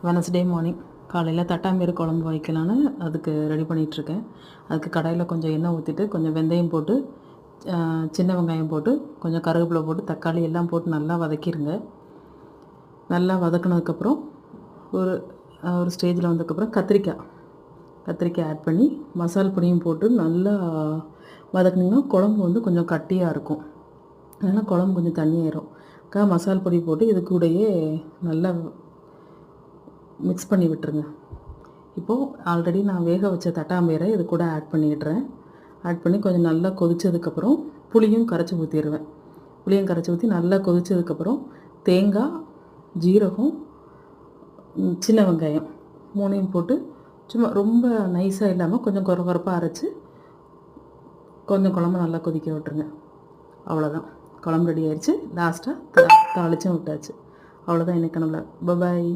Wednesday morning காலையில் தட்டாம்பயிறு குழம்பு வைக்கலான்னு அதுக்கு ரெடி பண்ணிகிட்ருக்கேன். அதுக்கு கடாயில் கொஞ்சம் எண்ணெய் ஊற்றிட்டு கொஞ்சம் வெந்தயம் போட்டு சின்ன வெங்காயம் போட்டு கொஞ்சம் கருவேப்பிலை போட்டு தக்காளி எல்லாம் போட்டு நல்லா வதக்கிடுங்க. நல்லா வதக்கினதுக்கப்புறம் ஒரு ஒரு ஸ்டேஜில் வந்ததுக்கப்புறம் கத்திரிக்காய் ஆட் பண்ணி மசால் பொடியும் போட்டு நல்லா வதக்குனிங்கன்னா குழம்பு வந்து கொஞ்சம் கட்டியாக இருக்கும். அதனால் குழம்பு கொஞ்சம் தண்ணியாயிரும். மசால் பொடி போட்டு இது கூடயே நல்லா மிக்ஸ் பண்ணி விட்டுருங்க. இப்போது ஆல்ரெடி நான் வேக வச்ச தட்டாம்பயிரை இது கூட ஆட் பண்ணிடுறேன். ஆட் பண்ணி கொஞ்சம் நல்லா கொதித்ததுக்கப்புறம் புளியும் கரைச்சி ஊற்றிடுவேன். புளியும் கரைச்சி ஊற்றி நல்லா கொதித்ததுக்கப்புறம் தேங்காய், ஜீரகம், சின்ன வெங்காயம் 3யும் போட்டு சும்மா ரொம்ப நைஸாக இல்லாமல் கொஞ்சம் கொரப்பாக அரைச்சி கொஞ்சம் குழம்பு நல்லா கொதிக்க விட்டுருங்க. அவ்வளோதான், குழம்பு ரெடி ஆயிடுச்சு. லாஸ்ட்டாக தாளிச்சும் விட்டாச்சு. அவ்வளோதான் இன்றைக்கான விளாக். பாய்.